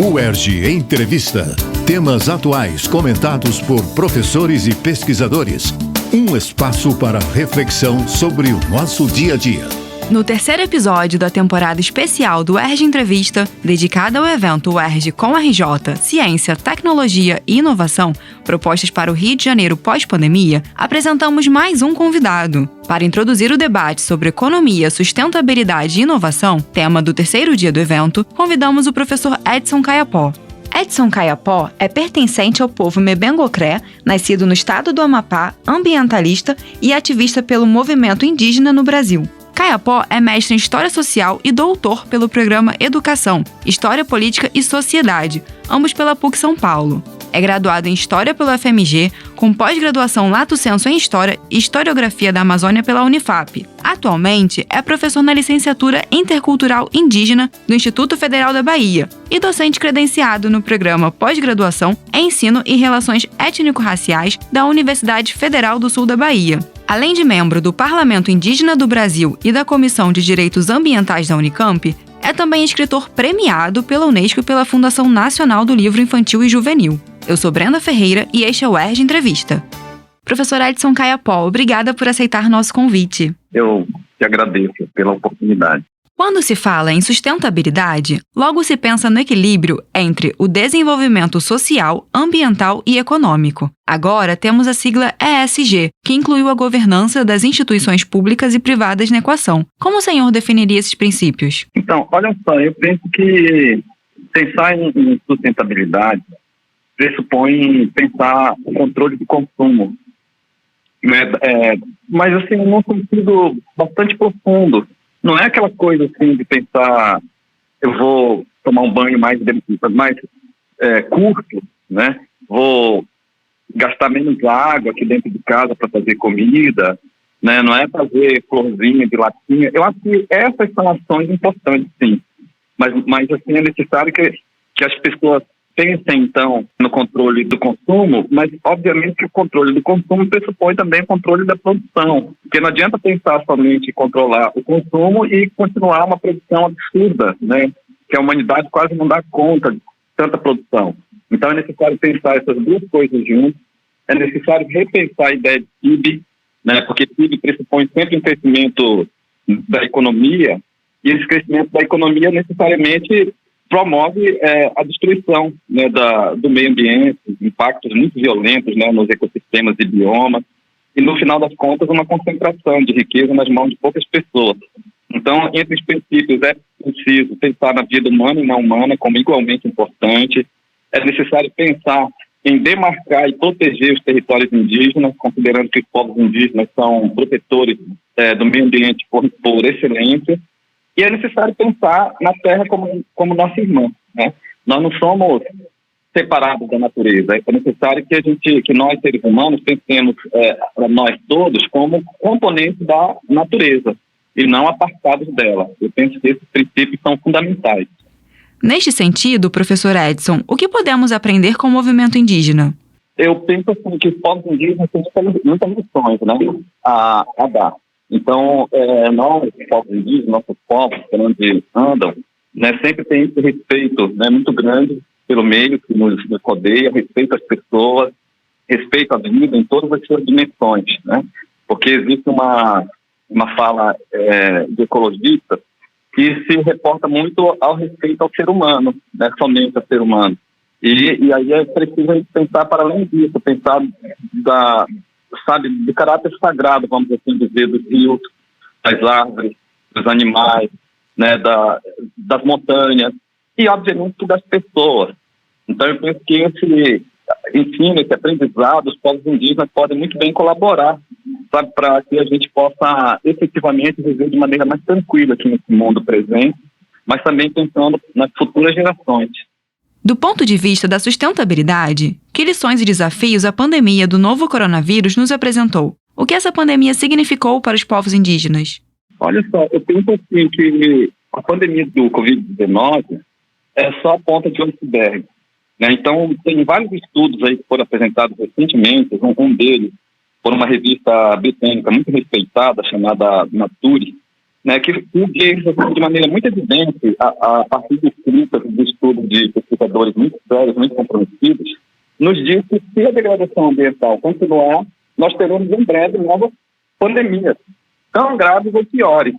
UERJ Entrevista. Temas atuais comentados por professores e pesquisadores. Um espaço para reflexão sobre o nosso dia a dia. No terceiro episódio da temporada especial do UERJ Entrevista, dedicada ao evento UERJ com RJ, Ciência, Tecnologia e Inovação, propostas para o Rio de Janeiro pós-pandemia, apresentamos mais um convidado. Para introduzir o debate sobre economia, sustentabilidade e inovação, tema do terceiro dia do evento, convidamos o professor Edson Caiapó. Edson Caiapó é pertencente ao povo Mebengocré, nascido no estado do Amapá, ambientalista e ativista pelo movimento indígena no Brasil. Caiapó é mestre em História Social e doutor pelo programa Educação, História Política e Sociedade, ambos pela PUC São Paulo. É graduado em História pelo FMG, com pós-graduação Lato Sensu em História e Historiografia da Amazônia pela Unifap. Atualmente, é professor na licenciatura Intercultural Indígena do Instituto Federal da Bahia e docente credenciado no programa Pós-Graduação em Ensino e Relações Étnico-Raciais da Universidade Federal do Sul da Bahia. Além de membro do Parlamento Indígena do Brasil e da Comissão de Direitos Ambientais da Unicamp, é também escritor premiado pela Unesco e pela Fundação Nacional do Livro Infantil e Juvenil. Eu sou Brenda Ferreira e este é o UERJ Entrevista. Professor Edson Caiapó, obrigada por aceitar nosso convite. Eu te agradeço pela oportunidade. Quando se fala em sustentabilidade, logo se pensa no equilíbrio entre o desenvolvimento social, ambiental e econômico. Agora temos a sigla ESG, que incluiu a governança das instituições públicas e privadas na equação. Como o senhor definiria esses princípios? Então, olha só, eu penso que pensar em sustentabilidade pressupõe pensar o controle do consumo, né? Mas assim, num sentido bastante profundo. Não é aquela coisa assim de pensar, eu vou tomar um banho mais curto, né? Vou gastar menos água aqui dentro de casa para fazer comida, né? Não é fazer florzinha de latinha. Eu acho que essas são ações importantes, sim. Mas assim, é necessário que as pessoas pensem, então, no controle do consumo, mas, obviamente, que o controle do consumo pressupõe também o controle da produção. Porque não adianta pensar somente em controlar o consumo e continuar uma produção absurda, né? Que a humanidade quase não dá conta de tanta produção. Então, é necessário pensar essas duas coisas juntas. É necessário repensar a ideia de PIB, né? Porque PIB pressupõe sempre um crescimento da economia, e esse crescimento da economia necessariamente promove a destruição, né, do meio ambiente, impactos muito violentos, né, nos ecossistemas e biomas, e no final das contas uma concentração de riqueza nas mãos de poucas pessoas. Então, entre os princípios é preciso pensar na vida humana e não humana como igualmente importante. É necessário pensar em demarcar e proteger os territórios indígenas, considerando que os povos indígenas são protetores do meio ambiente por excelência. E é necessário pensar na Terra como nossa irmã, né? Nós não somos separados da natureza. É necessário que nós, seres humanos, pensemos nós todos como componentes da natureza e não apartados dela. Eu penso que esses princípios são fundamentais. Neste sentido, professor Edson, o que podemos aprender com o movimento indígena? Eu penso assim, que os povos indígenas têm muitas lições, né, a dar. Então, nós, povos indígenas, nossos povos, por onde andam, né, sempre tem esse respeito, né, muito grande pelo meio que nos rodeia, respeito às pessoas, respeito à vida em todas as suas dimensões, né? Porque existe uma fala de ecologista que se reporta muito ao respeito ao ser humano, né, somente ao ser humano. E aí é preciso a gente pensar para além disso, pensar do caráter sagrado, vamos assim dizer, dos rios, das árvores, dos animais, né, das montanhas e, obviamente, das pessoas. Então, eu penso que esse ensino, esse aprendizado, os povos indígenas podem muito bem colaborar, sabe, para que a gente possa efetivamente viver de maneira mais tranquila aqui nesse mundo presente, mas também pensando nas futuras gerações. Do ponto de vista da sustentabilidade, que lições e desafios a pandemia do novo coronavírus nos apresentou? O que essa pandemia significou para os povos indígenas? Olha só, eu penso assim que a pandemia do Covid-19 é só a ponta de um iceberg, né? Então, tem vários estudos aí que foram apresentados recentemente, um deles por uma revista britânica muito respeitada, chamada Nature, né, que eles, de maneira muito evidente, a partir de escritas de estudos de pesquisadores muito sérios, muito comprometidos, nos diz que se a degradação ambiental continuar, nós teremos em breve novas pandemias, tão graves ou piores.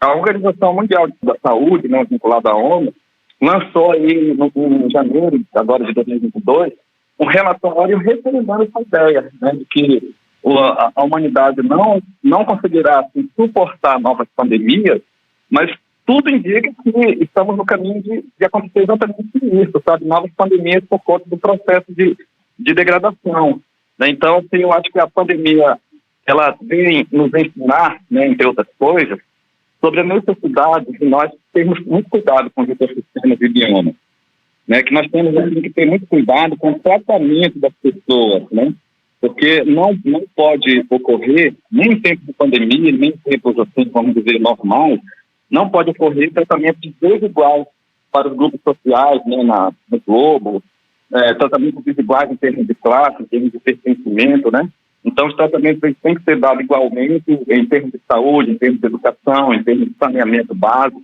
A Organização Mundial da Saúde, né, vinculada à ONU, lançou aí em janeiro agora de 2022 um relatório referendando essa ideia, né, de que a humanidade não conseguirá assim, suportar novas pandemias, mas tudo indica que estamos no caminho de acontecer exatamente isso, sabe? Novas pandemias por conta do processo de degradação, né? Então, assim, eu acho que a pandemia ela vem nos ensinar, né, entre outras coisas, sobre a necessidade de nós termos muito cuidado com os ecossistemas e biomas, né? Que nós temos assim, que ter muito cuidado com o tratamento das pessoas, né? Porque não pode ocorrer, nem em tempos de pandemia, nem em tempos, assim, vamos dizer, normais, não pode ocorrer tratamento desigual para os grupos sociais, né, no globo, tratamentos desiguais em termos de classe, em termos de pertencimento, né? Então, os tratamentos têm que ser dados igualmente em termos de saúde, em termos de educação, em termos de saneamento básico,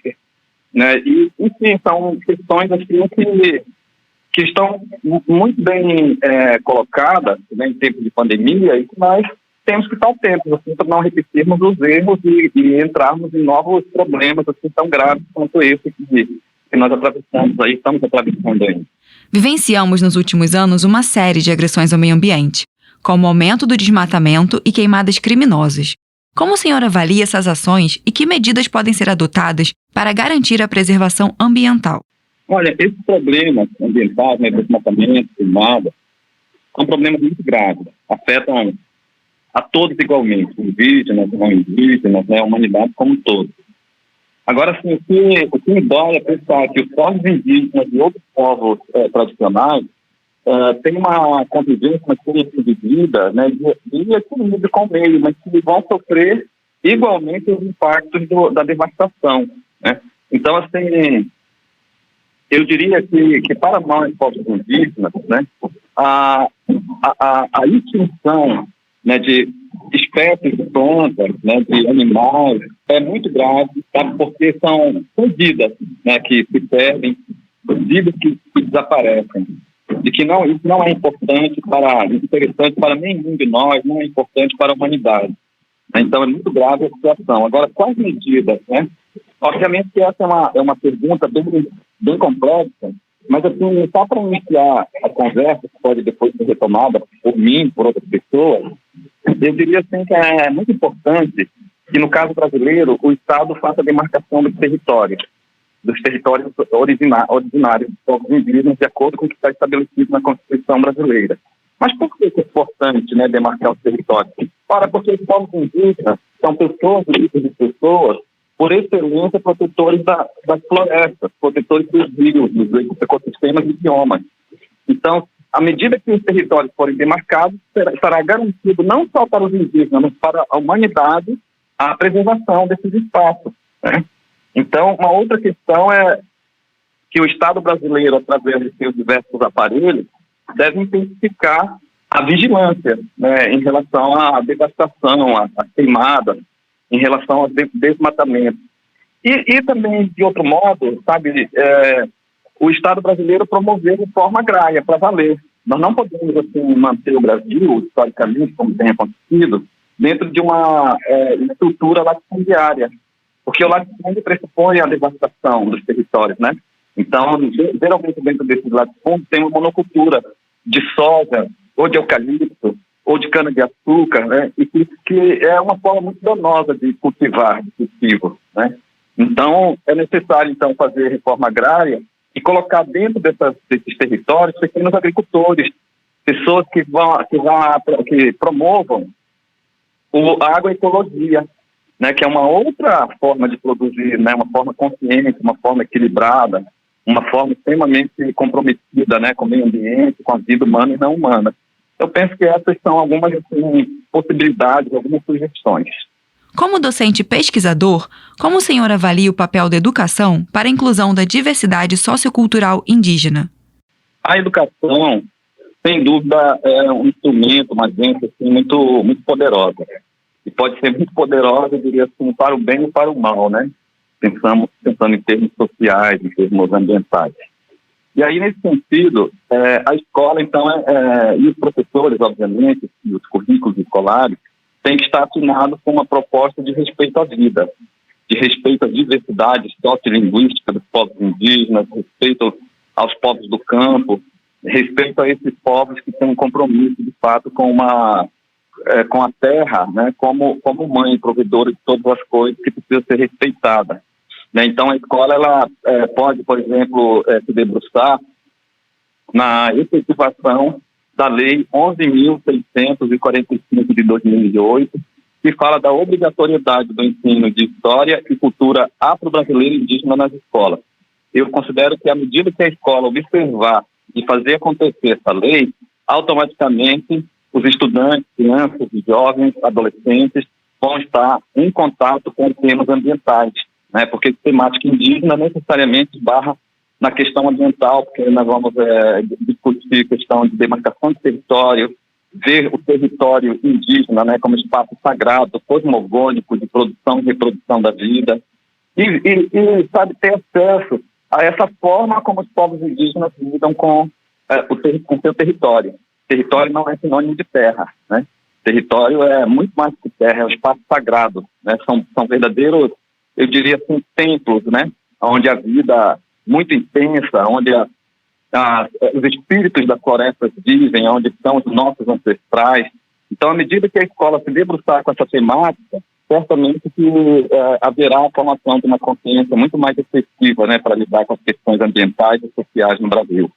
né? E, enfim, são questões assim, que estão muito bem colocadas, né, em tempos de pandemia e que nós temos que estar atentos assim, para não repetirmos os erros e entrarmos em novos problemas assim, tão graves quanto esse que nós estamos atravessando aí. Vivenciamos nos últimos anos uma série de agressões ao meio ambiente, como o aumento do desmatamento e queimadas criminosas. Como o senhor avalia essas ações e que medidas podem ser adotadas para garantir a preservação ambiental? Olha, esse problema ambiental, né, desmatamento, queimada, é um problema muito grave. Afetam a todos igualmente, indígenas, não indígenas, né, a humanidade como um todo. Agora, assim, o que me dói é pensar que os povos indígenas e outros povos tradicionais têm uma convivência, uma experiência de vida, né, de equilíbrio com o meio, mas que vão sofrer igualmente os impactos da devastação, né? Então, assim, eu diria que para nós, povos indígenas, né, a extinção, né, de espécies de plantas, né, de animais, é muito grave, sabe, porque são vidas, né, que se perdem, vidas que desaparecem. E que isso não é interessante para nenhum de nós, não é importante para a humanidade. Então, é muito grave a situação. Agora, quais medidas, né? Obviamente que essa é uma pergunta bem complexa, mas, assim, só para iniciar a conversa, que pode depois ser retomada por mim, por outras pessoas, eu diria, assim, que é muito importante que, no caso brasileiro, o Estado faça a demarcação dos territórios originários dos povos indígenas, de acordo com o que está estabelecido na Constituição brasileira. Mas por que é importante, né, demarcar os territórios? Ora, porque os povos indígenas são pessoas, grupos de pessoas, por excelência, protetores das florestas, protetores dos rios, dos ecossistemas e biomas. Então, à medida que os territórios forem demarcados, será garantido não só para os indígenas, mas para a humanidade a preservação desses espaços, né? Então, uma outra questão é que o Estado brasileiro, através de seus diversos aparelhos, deve intensificar a vigilância, né, em relação à devastação, à queimada, em relação ao desmatamento. E também, de outro modo, sabe, o Estado brasileiro promover reforma agrária para valer. Nós não podemos, assim, manter o Brasil, historicamente, como tem acontecido, dentro de uma estrutura latifundiária, porque o latifúndio pressupõe a devastação dos territórios, né? Então, geralmente dentro desses latifúndios tem uma monocultura de soja, ou de eucalipto, ou de cana-de-açúcar, né? E que é uma forma muito danosa de cultivar, de cultivo, né? Então, é necessário, então, fazer reforma agrária e colocar dentro desses territórios pequenos agricultores, pessoas que promovam a agroecologia, né, que é uma outra forma de produzir, né, uma forma consciente, uma forma equilibrada, uma forma extremamente comprometida, né, com o meio ambiente, com a vida humana e não humana. Eu penso que essas são algumas, assim, possibilidades, algumas sugestões. Como docente pesquisador, como o senhor avalia o papel da educação para a inclusão da diversidade sociocultural indígena? A educação, sem dúvida, é um instrumento, uma agência assim, muito, muito poderosa. E pode ser muito poderosa, eu diria assim, para o bem e para o mal, né? Pensando em termos sociais, em termos ambientais. E aí, nesse sentido, a escola, então, e os professores, obviamente, e os currículos escolares, têm que estar afinados com uma proposta de respeito à vida, de respeito à diversidade sociolinguística dos povos indígenas, respeito aos povos do campo, respeito a esses povos que têm um compromisso, de fato, com a terra, né, como mãe provedora de todas as coisas que precisa ser respeitada. Né? Então, a escola ela pode, por exemplo, se debruçar na efetivação da Lei 11.645 de 2008, que fala da obrigatoriedade do ensino de história e cultura afro-brasileira e indígena nas escolas. Eu considero que, à medida que a escola observar e fazer acontecer essa lei, automaticamente os estudantes, crianças, jovens, adolescentes vão estar em contato com temas ambientais, né? Porque temática indígena necessariamente esbarra na questão ambiental, porque nós vamos discutir questão de demarcação de território, ver o território indígena, né, como espaço sagrado, cosmogônico de produção e reprodução da vida, e sabe, ter acesso a essa forma como os povos indígenas lidam com seu território. Território não é sinônimo de terra, né? Território é muito mais que terra, é um espaço sagrado, né? São verdadeiros, eu diria assim, templos, né? Onde a vida muito intensa, onde os espíritos das florestas vivem, onde estão os nossos ancestrais. Então, à medida que a escola se debruçar com essa temática, certamente que haverá a formação de uma consciência muito mais efetiva, né, para lidar com as questões ambientais e sociais no Brasil.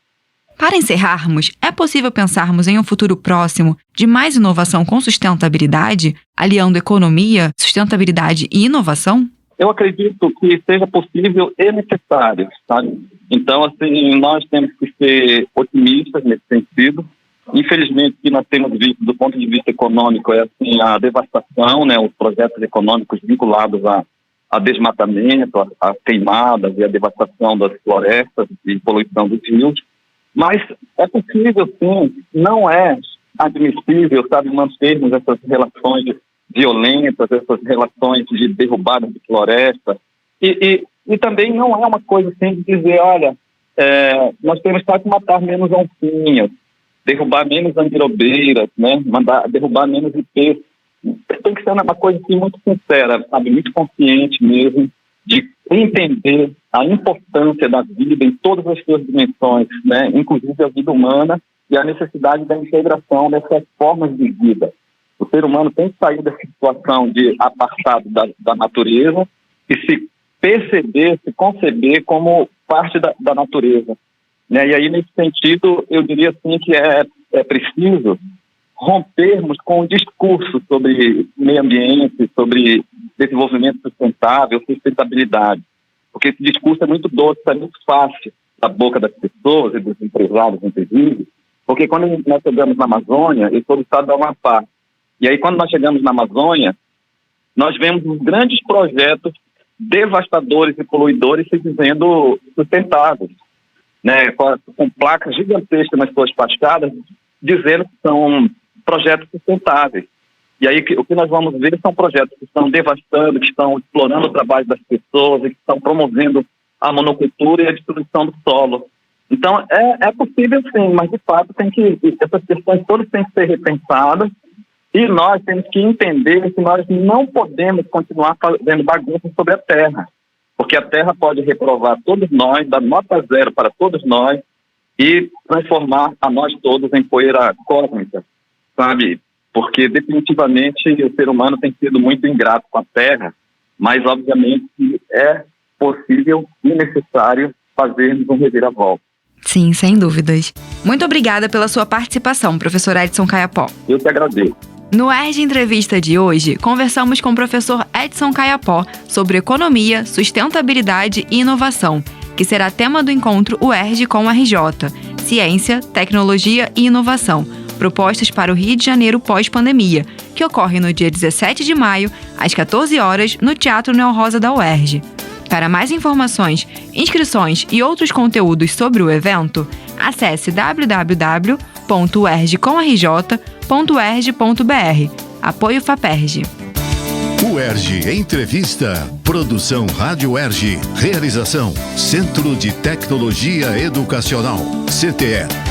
Para encerrarmos, é possível pensarmos em um futuro próximo de mais inovação com sustentabilidade, aliando economia, sustentabilidade e inovação? Eu acredito que seja possível e necessário, sabe? Então, assim, nós temos que ser otimistas nesse sentido. Infelizmente, o que nós temos visto do ponto de vista econômico é assim, a devastação, né, os projetos econômicos vinculados a desmatamento, a queimadas e a devastação das florestas e poluição dos rios. Mas é possível, sim, não é admissível, sabe, mantermos essas relações violentas, essas relações de derrubada de floresta. E também não é uma coisa assim de dizer, olha, nós temos que matar menos oncinhas, derrubar menos andirobeiras, né, derrubar menos ipês. Tem que ser uma coisa assim, muito sincera, sabe, muito consciente mesmo, de entender a importância da vida em todas as suas dimensões, né, inclusive a vida humana e a necessidade da integração dessas formas de vida. O ser humano tem que sair dessa situação de apartado da natureza e se perceber, se conceber como parte da natureza. Né? E aí, nesse sentido, eu diria assim que é preciso rompermos com o discurso sobre meio ambiente, sobre desenvolvimento sustentável, sustentabilidade. Porque esse discurso é muito doce, é muito fácil da boca das pessoas e dos empresários, inclusive, porque quando nós chegamos na Amazônia, eu sou do estado do Amapá, e aí quando nós chegamos na Amazônia, nós vemos os grandes projetos devastadores e poluidores se dizendo sustentáveis, né, com placas gigantescas nas suas fachadas, dizendo que são projetos sustentáveis. E aí o que nós vamos ver são projetos que estão devastando, que estão explorando o trabalho das pessoas e que estão promovendo a monocultura e a destruição do solo. Então, é possível sim, mas de fato essas questões todas têm que ser repensadas e nós temos que entender que nós não podemos continuar fazendo bagunça sobre a terra, porque a terra pode reprovar todos nós, dar nota zero para todos nós e transformar a nós todos em poeira cósmica, sabe? Porque definitivamente o ser humano tem sido muito ingrato com a terra, mas obviamente é possível e necessário fazermos um reviravolta. Sim, sem dúvidas. Muito obrigada pela sua participação, professor Edson Caiapó. Eu que agradeço. No UERJ Entrevista de hoje, conversamos com o professor Edson Caiapó sobre economia, sustentabilidade e inovação, que será tema do encontro UERJ com a RJ, Ciência, Tecnologia e Inovação, propostas para o Rio de Janeiro pós-pandemia, que ocorre no dia 17 de maio, às 14 horas, no Teatro Neo Rosa da UERJ. Para mais informações, inscrições e outros conteúdos sobre o evento, acesse www.uerjcomarj.uerj.br. Apoio FAPERJ. UERJ Entrevista. Produção Rádio UERJ. Realização Centro de Tecnologia Educacional. CTE